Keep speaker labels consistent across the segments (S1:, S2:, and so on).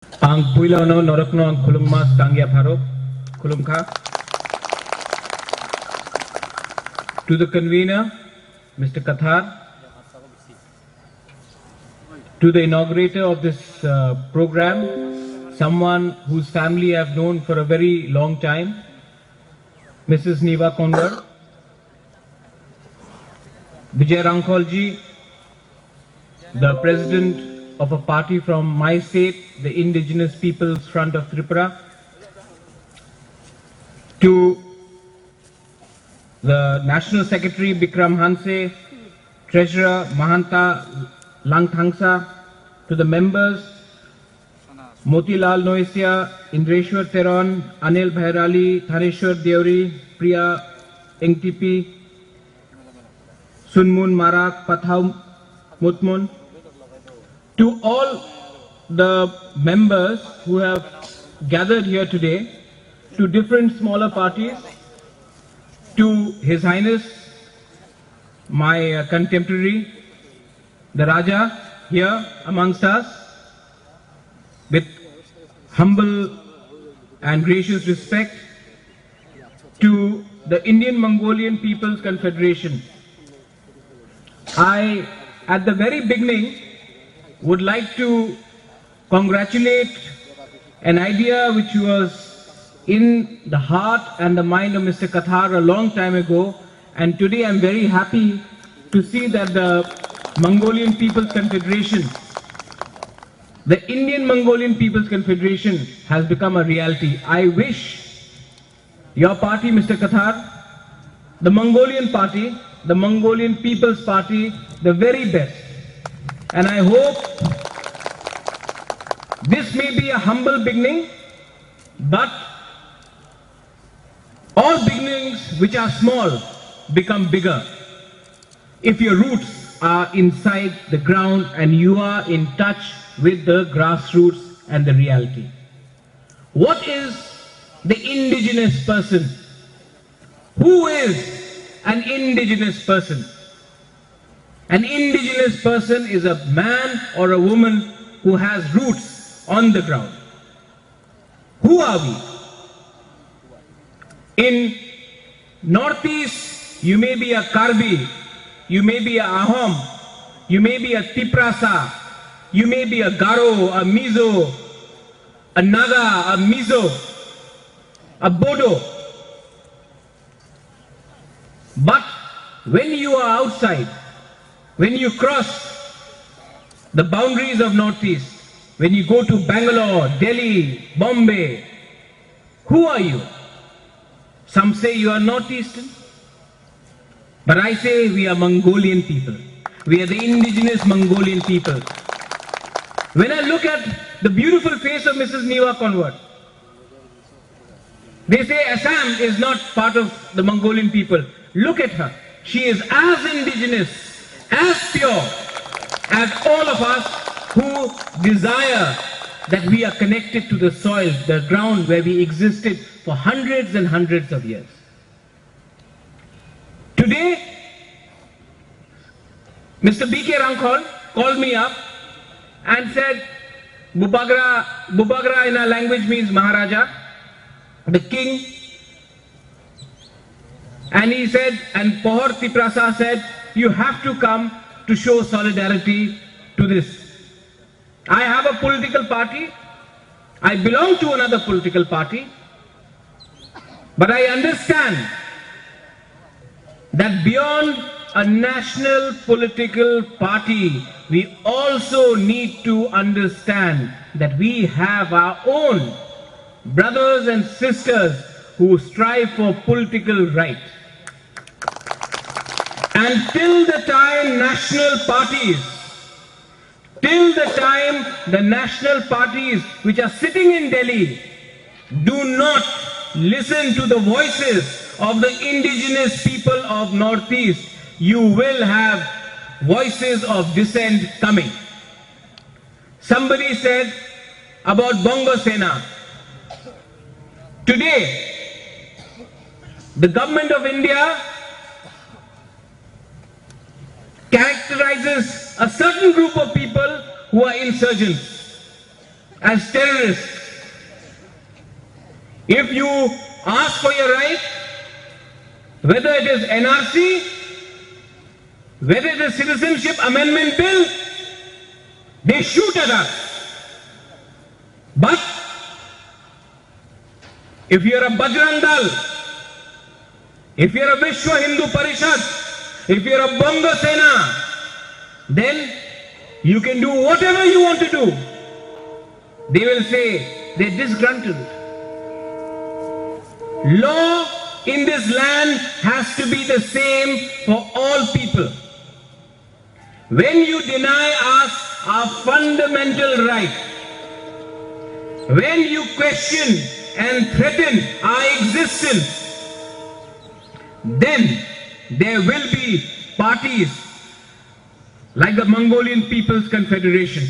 S1: Ang puilano norakno ang kulummas tangya pharo kulumkha. To the convener, Mr. Kathar, to the inaugurator of this program, someone whose family I've known for a very long time, Mrs. Niva Konwar, Vijay Rangkolji, the president of a party from my state, the Indigenous People's Front of Tripura, to the National Secretary Bikram Hanse, Treasurer Mahanta Langthangsa, to the members Motilal Noisia, Indreshwar Teron, Anil Bhairali, Thaneshwar Deori, Priya Engtipi, Sunmun Marak, Pathau Mutmun, to all the members who have gathered here today, to different smaller parties, to His Highness, my contemporary, the Raja here amongst us, with humble and gracious respect, to the Indian Mongolian People's Confederation. I, at the very beginning, would like to congratulate an idea which was in the heart and the mind of Mr. Kathar a long time ago, and today I'm very happy to see that the Mongolian People's Confederation, the Indian Mongolian People's Confederation, has become a reality. I wish your party, Mr. Kathar, the Mongolian Party, the Mongolian People's Party, the very best. And I hope this may be a humble beginning, but all beginnings which are small become bigger if your roots are inside the ground and you are in touch with the grassroots and the reality. What is the indigenous person? Who is an indigenous person? An indigenous person is a man or a woman who has roots on the ground. Who are we? In Northeast, you may be a Karbi, you may be a Ahom, you may be a Tiprasa, you may be a Garo, a Mizo, a Naga, a Mizo, a Bodo. But when you are outside, when you cross the boundaries of Northeast, when you go to Bangalore, Delhi, Bombay, who are you? Some say you are Northeastern, but I say we are Mongolian people. We are the indigenous Mongolian people. When I look at the beautiful face of Mrs. Niva Konwar, they say Assam is not part of the Mongolian people. Look at her. She is as indigenous, as pure as all of us who desire that we are connected to the soil, the ground where we existed for hundreds and hundreds of years. Today, Mr. B.K. Rangkhol called me up and said, Bubagra in our language means Maharaja, the king. And he said, and Pohor Tiprasa said, you have to come to show solidarity to this. I have a political party. I belong to another political party. But I understand that beyond a national political party, we also need to understand that we have our own brothers and sisters who strive for political right. And till the time the national parties which are sitting in Delhi do not listen to the voices of the indigenous people of Northeast, you will have voices of dissent coming. Somebody said about Bongo Sena. Today, the government of India characterizes a certain group of people who are insurgents. as terrorists. If you ask for your right, whether it is NRC, whether it is Citizenship Amendment Bill, they shoot at us. But if you are a Bajrang Dal, if you are a Vishwa Hindu Parishad, if you are a Bongo Sena, then you can do whatever you want to do. They will say they're disgruntled. Law in this land has to be the same for all people. When you deny us our fundamental right, when you question and threaten our existence, then there will be parties like the Mongolian People's Confederation.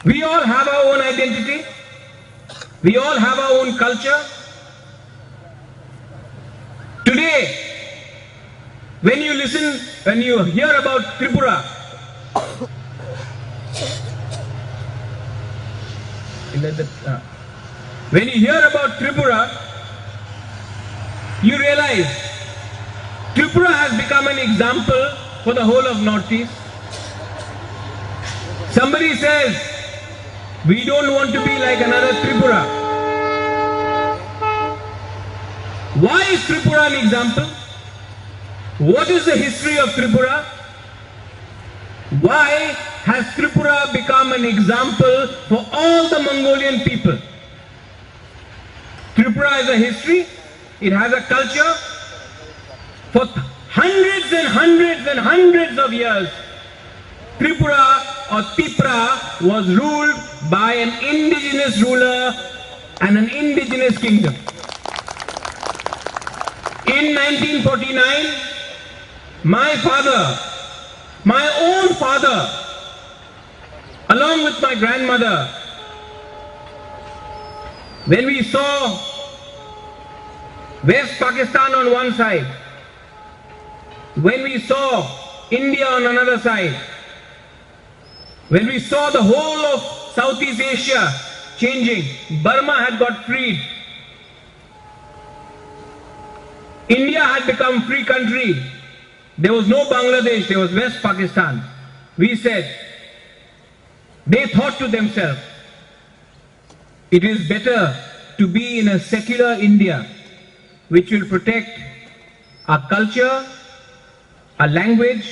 S1: We all have our own identity. We all have our own culture. Today, when you hear about Tripura, when you hear about Tripura, you realize Tripura has become an example for the whole of Northeast. Somebody says, we don't want to be like another Tripura. Why is Tripura an example? What is the history of Tripura? Why has Tripura become an example for all the Mongolian people? Tripura has a history, it has a culture. For hundreds and hundreds and hundreds of years, Tripura or Tipra was ruled by an indigenous ruler and an indigenous kingdom. In 1949, my father, my own father, along with my grandmother, when we saw West Pakistan on one side, when we saw India on another side, when we saw the whole of Southeast Asia changing, Burma had got freed, India had become free country, there was no Bangladesh, there was West Pakistan. We said, they thought to themselves, it is better to be in a secular India which will protect our culture, our language,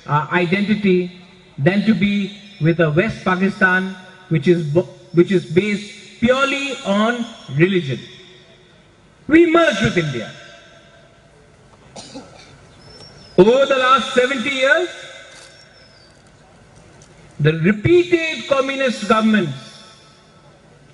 S1: our identity, than to be with a West Pakistan which is based purely on religion. We merged with India. Over the last 70 years, the repeated communist governments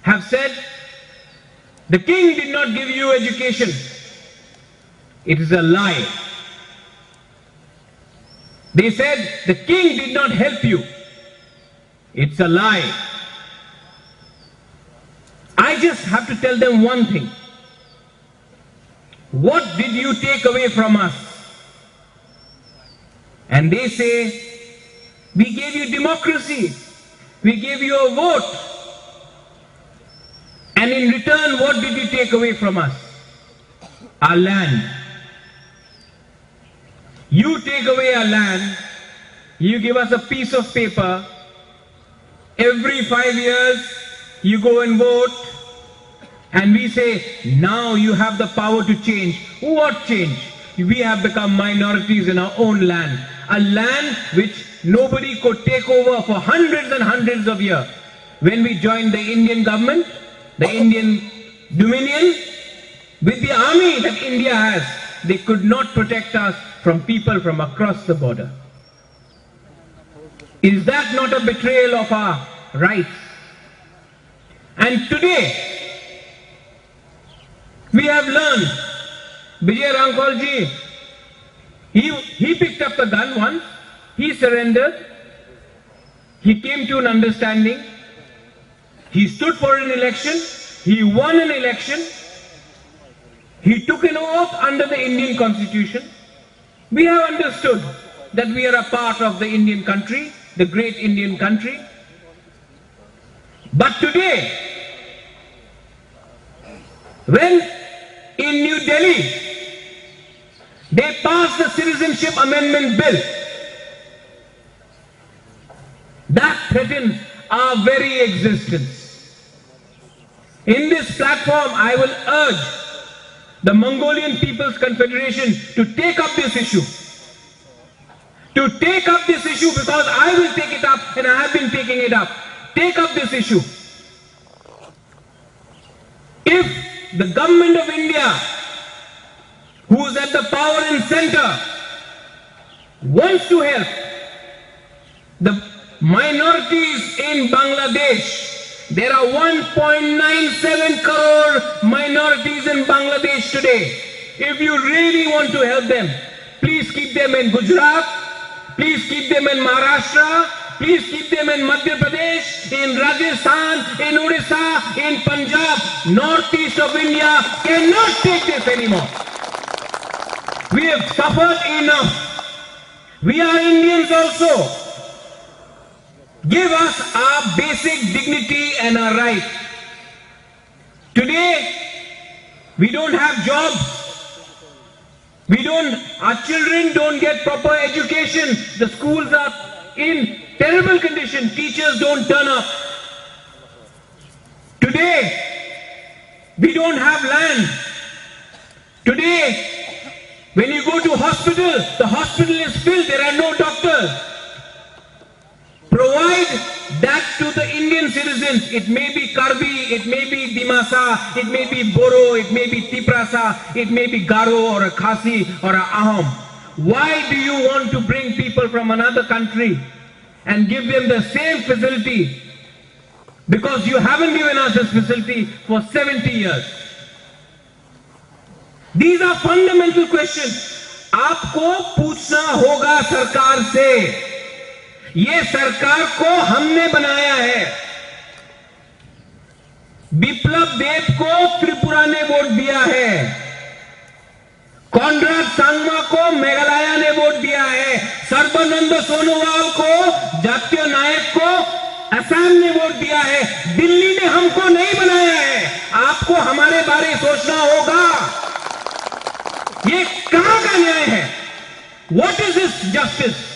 S1: have said, the king did not give you education. It is a lie. They said, the king did not help you. It's a lie. I just have to tell them one thing. What did you take away from us? And they say, we gave you democracy. We gave you a vote. And in return, what did you take away from us? Our land. You take away our land, you give us a piece of paper, every 5 years you go and vote, and we say, now you have the power to change. What change? We have become minorities in our own land, a land which nobody could take over for hundreds and hundreds of years. When we joined the Indian government, the Indian Dominion, with the army that India has, they could not protect us from people from across the border. Is that not a betrayal of our rights? And today, we have learned, Vijay Rankolji, he picked up the gun once, he surrendered, he came to an understanding, he stood for an election, he won an election, he took an oath under the Indian Constitution. We have understood that we are a part of the Indian country the great Indian country. But today, when in New Delhi, they passed the Citizenship Amendment Bill, that threatens our very existence. In this platform, I will urge the Mongolian People's Confederation to take up this issue. To take up this issue, because I will take it up and I have been taking it up. Take up this issue. If the government of India, who is at the power and center, wants to help the minorities in Bangladesh, there are 1.97 crore minorities in Bangladesh today. If you really want to help them, please keep them in Gujarat, please keep them in Maharashtra, please keep them in Madhya Pradesh, in Rajasthan, in Odisha, in Punjab. Northeast of India cannot take this anymore. We have suffered enough. We are Indians also. Give us our basic dignity and our right. Today, we don't have jobs. Our children don't get proper education. The schools are in terrible condition. Teachers don't turn up. Today, we don't have land. Today, when you go to hospital, the hospital is filled. There are no doctors. Provide that to the Indian citizens. It may be Karbi, it may be Dimasa, it may be Boro, it may be Tiprasa, it may be Garo or a Khasi or a Ahom. Why do you want to bring people from another country and give them the same facility? Because you haven't given us this facility for 70 years. These are fundamental questions. आपको पूछना होगा सरकार से. ये सरकार को हमने बनाया है. बिप्लब देब को त्रिपुरा ने वोट दिया है. कॉन्ड्राड सांगमा को मेघालय ने वोट दिया है. सर्बानंद सोनोवाल को, जातीय नायक को असम ने वोट दिया है. दिल्ली ने हमको नहीं बनाया है. आपको हमारे बारे सोचना होगा. ये कहां का न्याय है? What is this justice?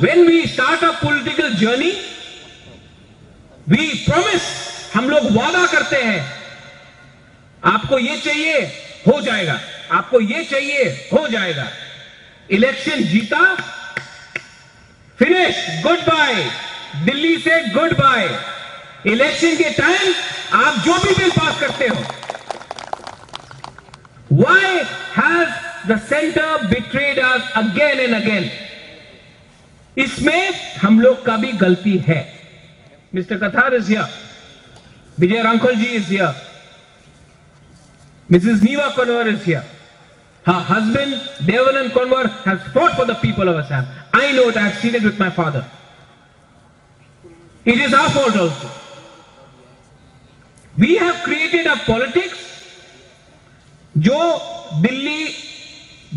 S1: When we start a political journey, we promise, हम लोग वादा करते हैं, आपको ये चाहिए हो जाएगा, आपको ये चाहिए हो जाएगा. इलेक्शन जीता, फिनिश, गुड बाय. दिल्ली से गुड बाय. इलेक्शन के टाइम आप जो भी बिल पास करते हो. Why has the center betrayed us again and again? इसमें हम लोग का भी गलती है. Mr. Kathar is here. Vijay Rankolji is here. Mrs. Niva Konwar is here. Her husband, Devanand Konwar, has fought for the people of Assam. I know it. I have seen it with my father. It is our fault also. We have created a politics जो दिल्ली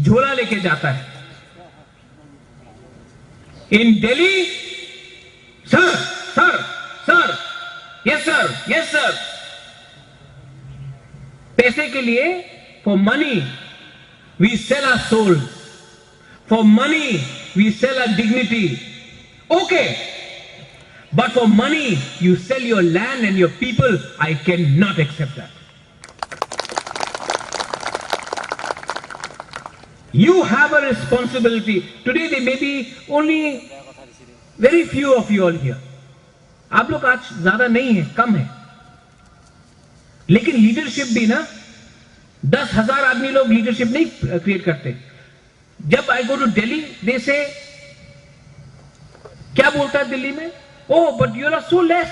S1: झोला लेके जाता है. In Delhi, sir, yes sir. पैसे के लिए, for money, we sell our souls. For money, we sell our dignity. Okay. But for money, you sell your land and your people. I cannot accept that. You have a responsibility. Today there may be only very few of you all here. आप लोग आज ज्यादा नहीं है, कम है. लेकिन leadership भी ना 10,000 आदमी लोग लीडरशिप नहीं क्रिएट करते. जब आई गो टू दिल्ली, दे से क्या बोलता है दिल्ली में? Oh, but you are so less.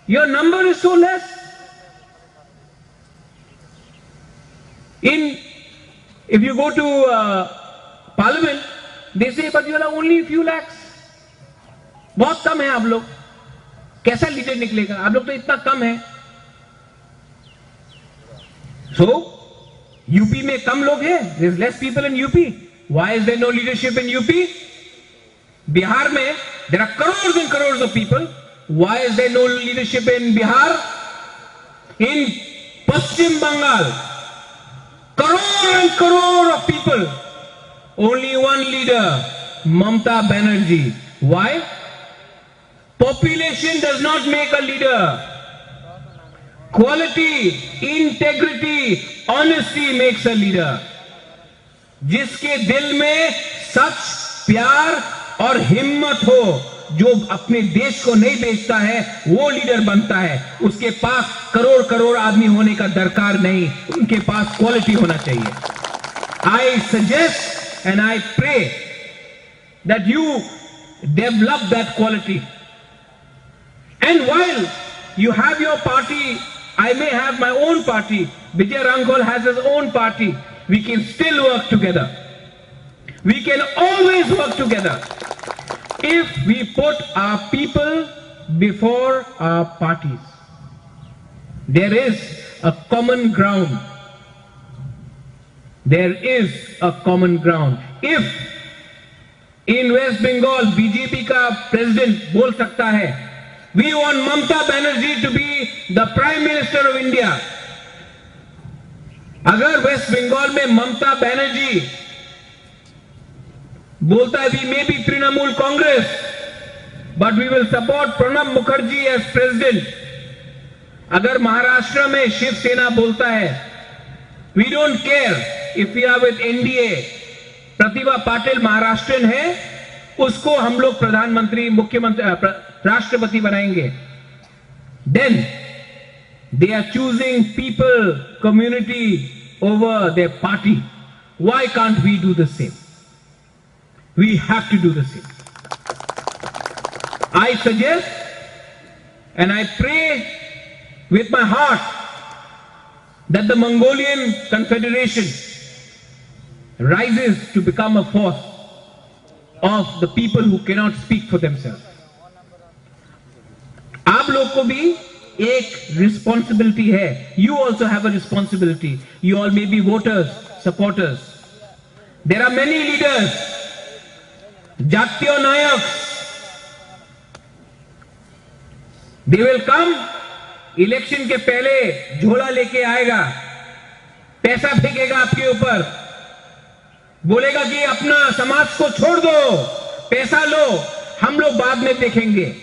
S1: Your number is so less. If you go to Parliament, they say, but you are only a few lakhs. बहुत कम है आप लोग. कैसा लीडर निकलेगा? आप लोग तो इतना कम है. So, यूपी में कम लोग हैं. There is less people in UP. Why is there no leadership in UP? Bihar mein, there are crores and crores of people. Why is there no leadership in Bihar? In Paschim Bengal, crore and crore of people. Only one leader, Mamata Banerjee. Why? Population does not make a leader. Quality, integrity, honesty makes a leader. जिसके दिल में सच, प्यार और हिम्मत हो, जो अपने देश को नहीं बेचता है, वो लीडर बनता है. उसके पास करोड़ करोड़ आदमी होने का दरकार नहीं, उनके पास क्वालिटी होना चाहिए. I suggest and I pray that you develop that quality. And while you have your party, I may have my own party. Vijay Rangol has his own party. We can still work together. We can always work together if we put our people before our parties. There is a common ground. There is a common ground. If in West Bengal BJP का president बोल सकता है, we want Mamata Banerjee to be the Prime Minister of India. अगर waste Bengal में ममता बनर्जी बोलता है, we may be Trinamool Congress, but we will support Pranab Mukherjee as president. अगर महाराष्ट्र में शिवसेना बोलता है, we don't care if we are with NDA, Pratibha Patil Maharashtrian है, उसको हम लोग प्रधानमंत्री, मुख्यमंत्री, राष्ट्रपति बनाएंगे. Then they are choosing people, community over their party. Why can't we do the same? We have to do the same. I suggest and I pray with my heart that the Mongolian Confederation rises to become a force of the people who cannot speak for themselves. आप लोग को भी एक responsibility है. You also have a responsibility. You all may be voters, supporters. There are many leaders, Jatiyo Nayaks. They will come, election के पहले झोला लेके आएगा, पैसा फेंकेगा आपके ऊपर, बोलेगा कि अपना समाज को छोड़ दो, पैसा लो, हम लोग बाद में देखेंगे.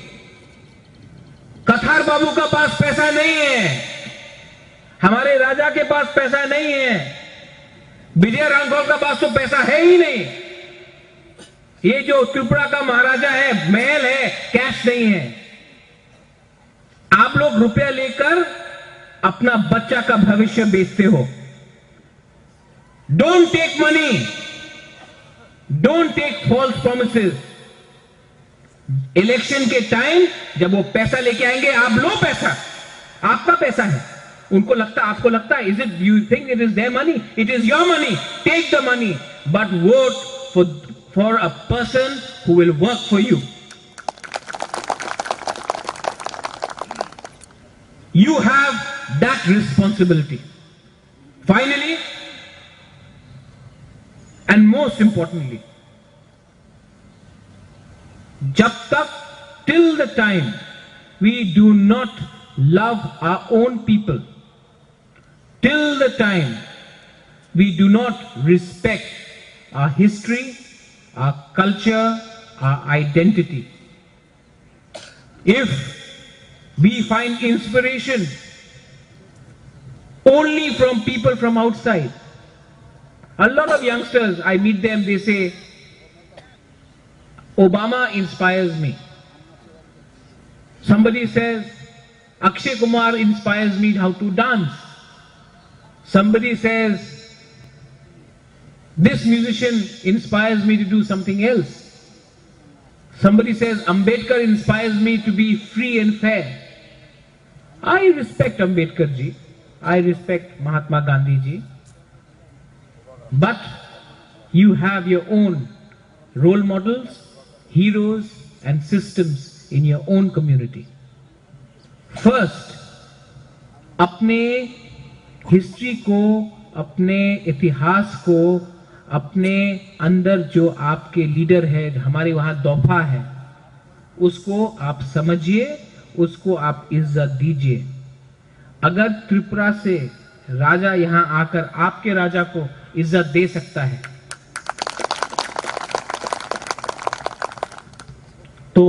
S1: कथार बाबू का पास पैसा नहीं है, हमारे राजा के पास पैसा नहीं है, विजय रांघोल का पास तो पैसा है ही नहीं. ये जो त्रिपुरा का महाराजा है, महल है, कैश नहीं है. आप लोग रुपया लेकर अपना बच्चा का भविष्य बेचते हो. Don't take money, don't take false promises. Election के टाइम जब वो पैसा लेके आएंगे, आप लो पैसा, आपका पैसा है. उनको लगता, आपको लगता है, is it, you think it is there money? It is your money. Take the money, but vote for a person who will work for you. You have that responsibility. Finally, and most importantly, jab tak, till the time we do not love our own people, till the time we do not respect our history, our culture, our identity, if we find inspiration only from people from outside. A lot of youngsters, I meet them, they say, Obama inspires me. Somebody says, Akshay Kumar inspires me how to dance. Somebody says, this musician inspires me to do something else. Somebody says, Ambedkar inspires me to be free and fair. I respect Ambedkar ji, I respect Mahatma Gandhi ji, but you have your own role models, heroes and systems in your own community. First, अपने history को, अपने इतिहास को अपने अंदर जो आपके leader है, हमारे वहां दोफा है, उसको आप समझिए, उसको आप इज्जत दीजिए। अगर त्रिपुरा से राजा यहां आकर आपके राजा को इज्जत दे सकता है, तो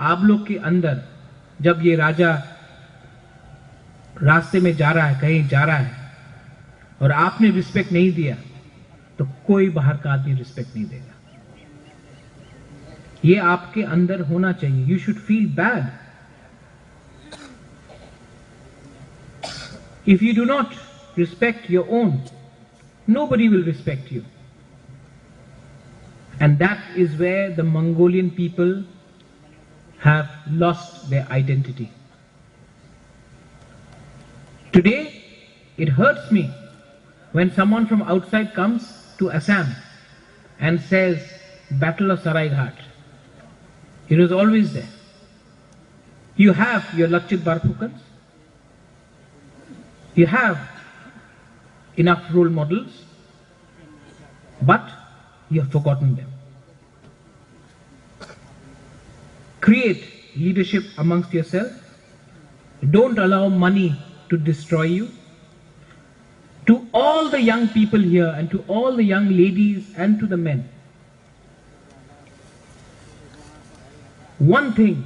S1: आप लोग के अंदर जब ये राजा रास्ते में जा रहा है, कहीं जा रहा है, और आपने रिस्पेक्ट नहीं दिया, तो कोई बाहर का आदमी रिस्पेक्ट नहीं देगा। ये आपके अंदर होना चाहिए। You should feel bad if you do not respect your own. Nobody will respect you. And that is where the Mongolian people have lost their identity. Today, it hurts me when someone from outside comes to Assam and says, Battle of Saraighat. It was always there. You have your Lakshit Barphukans. You have enough role models, but you have forgotten them. Create leadership amongst yourself. Don't allow money to destroy you. To all the young people here and to all the young ladies and to the men, one thing,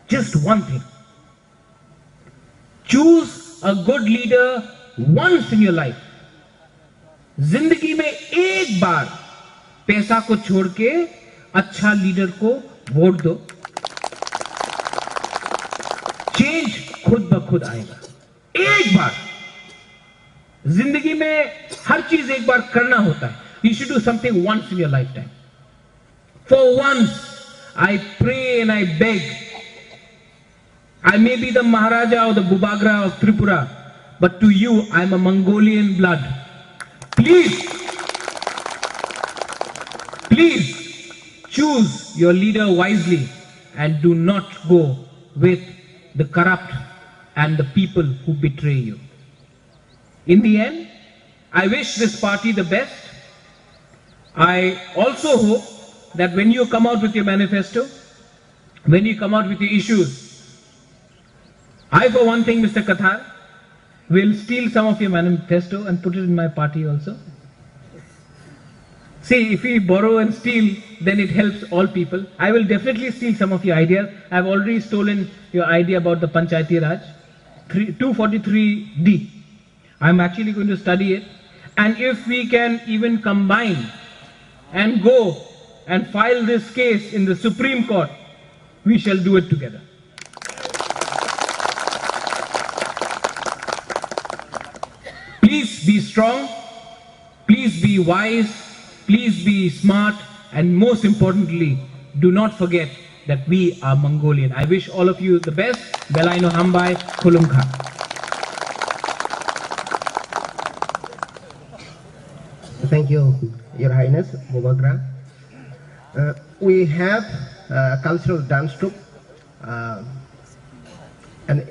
S1: just one thing. Choose a good leader once in your life. जिंदगी में एक बार पैसा को छोड़ के अच्छा leader को vote दो। चेंज खुद ब खुद आएगा। एक बार जिंदगी में हर चीज एक बार करना होता है। You should do something once in your lifetime. For once, I pray and I beg. I may be the Maharaja or the Bubagra of Tripura, but to you, I am a Mongolian blood. Please choose your leader wisely and do not go with the corrupt and the people who betray you. In the end, I wish this party the best. I also hope that when you come out with your manifesto, when you come out with your issues, I, for one thing, Mr. Kathar, will steal some of your manifesto and put it in my party also. See, if we borrow and steal, then it helps all people. I will definitely steal some of your ideas. I have already stolen your idea about the Panchayati Raj, 243D. I am actually going to study it. And if we can even combine and go and file this case in the Supreme Court, we shall do it together. Please be strong, please be wise, please be smart, and most importantly, do not forget that we are Mongolian. I wish all of you the best. Belaino Hambai, Kulumkha.
S2: Thank you, Your Highness, Mubagra. We have a cultural dance troupe, and